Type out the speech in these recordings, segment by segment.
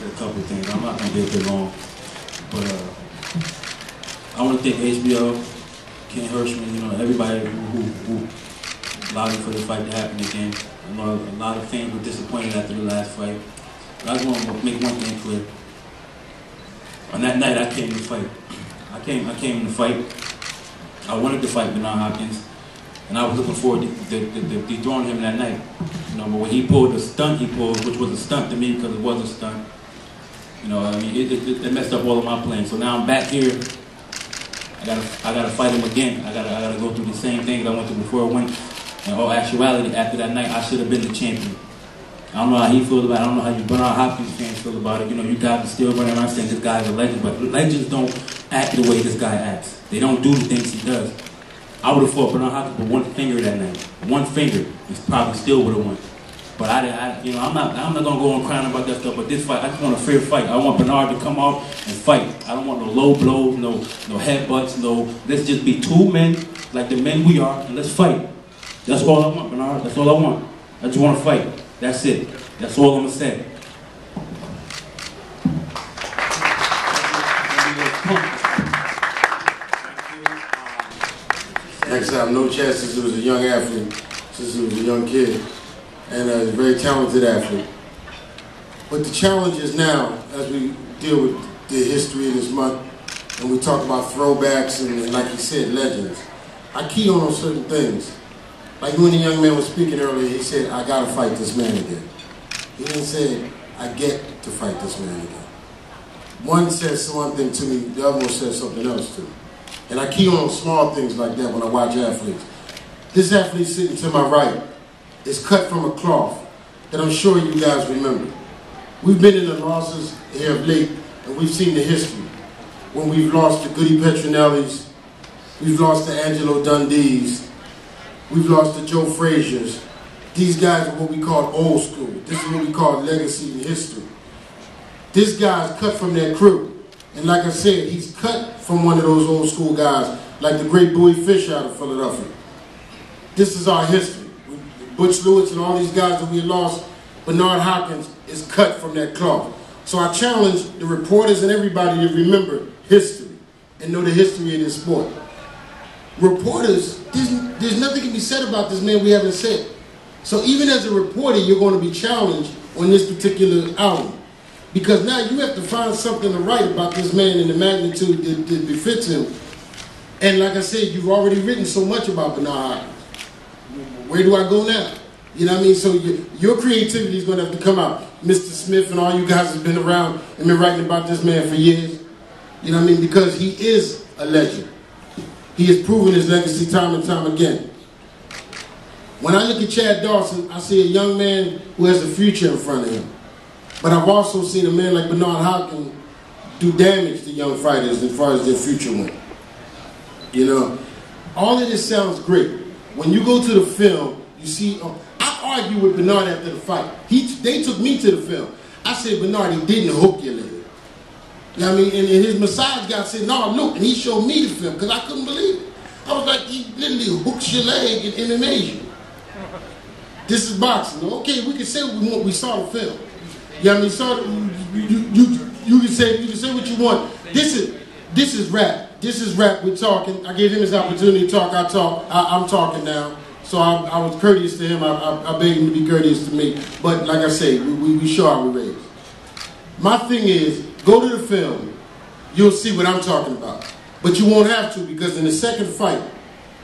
say a couple of things. I'm not going to be a bit long. But I want to thank HBO, Ken Hirschman, you know, everybody who allowed for the fight to happen again. I know a lot of fans were disappointed after the last fight. But I just want to make one thing clear. On that night, I came to fight. I came to fight. I wanted to fight Bernard Hopkins, and I was looking forward to dethrowing him that night. You know, but when he pulled the stunt he pulled, which was a stunt to me because it was a stunt, you know, I mean, it messed up all of my plans. So now I'm back here. I gotta fight him again. I gotta go through the same things I went through before I went. In all actuality, after that night, I should have been the champion. I don't know how he feels about it. I don't know how you Bernard Hopkins fans feel about it. You know, you guys are still running around saying this guy's a legend, but legends don't act the way this guy acts. They don't do the things he does. I would have fought Bernard Hopkins with one finger that night. One finger, he probably still would have won. But you know, I'm not gonna go on crying about that stuff. But this fight, I just want a fair fight. I want Bernard to come out and fight. I don't want no low blows, no headbutts, no. Let's just be two men, like the men we are, and let's fight. That's all I want, Bernard. That's all I want. I just want to fight. That's it. That's all I'm gonna say. Next time, no chance since he was a young athlete, since he was a young kid, and a very talented athlete. But the challenge is now, as we deal with the history of this month, and we talk about throwbacks and like you said, legends, I key on certain things. Like when the young man was speaking earlier, he said, I gotta fight this man again. He didn't say, I get to fight this man again. One says one thing to me, the other one says something else to me. And I key on small things like that when I watch athletes. This athlete sitting to my right is cut from a cloth that I'm sure you guys remember. We've been in the losses here of late, and we've seen the history. When we've lost the Goody Petronellis, we've lost the Angelo Dundees, we've lost the Joe Fraziers. These guys are what we call old school. This is what we call legacy and history. This guy's cut from that crew. And like I said, he's cut from one of those old school guys, like the great Bowie Fish out of Philadelphia. This is our history. Butch Lewis and all these guys that we lost, Bernard Hopkins is cut from that cloth. So I challenge the reporters and everybody to remember history and know the history of this sport. Reporters, there's nothing can be said about this man we haven't said. So even as a reporter, you're going to be challenged on this particular album. Because now you have to find something to write about this man in the magnitude that befits him. And like I said, you've already written so much about Bernard Hopkins. Where do I go now? You know what I mean? So your creativity is going to have to come out. Mr. Smith and all you guys have been around and been writing about this man for years. You know what I mean? Because he is a legend. He has proven his legacy time and time again. When I look at Chad Dawson, I see a young man who has a future in front of him. But I've also seen a man like Bernard Hopkins do damage to young fighters as far as their future went. You know, all of this sounds great. When you go to the film, you see, I argue with Bernard after the fight. They took me to the film. I said, Bernard, he didn't hook your leg. You know what I mean? And his massage guy said, no, look, and he showed me the film because I couldn't believe it. I was like, he literally hooks your leg and MMA's you. This is boxing. Okay, we can say what we want. We saw the film. Yeah, I mean, you can say what you want. This is rap. This is rap. We're talking. I gave him his opportunity to talk. I'm talking now. So I was courteous to him. I begged him to be courteous to me. But like I say, we show our raise. My thing is, go to the film. You'll see what I'm talking about. But you won't have to because in the second fight,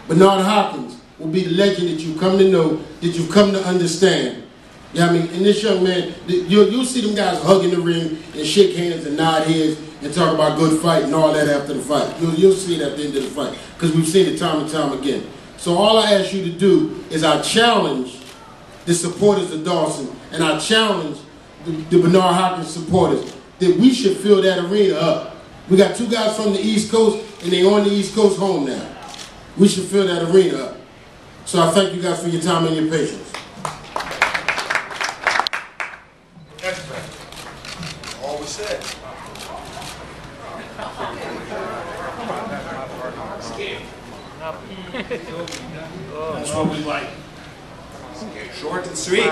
Bernard Hopkins will be the legend that you've come to know, that you've come to understand. You know what I mean? And this young man, you'll see them guys hug in the ring and shake hands and nod heads and talk about good fight and all that after the fight. You'll see it at the end of the fight because we've seen it time and time again. So all I ask you to do is I challenge the supporters of Dawson and I challenge the Bernard Hopkins supporters that we should fill that arena up. We got two guys from the East Coast and they on the East Coast home now. We should fill that arena up. So I thank you guys for your time and your patience. All we said. That's what we like. Short and sweet.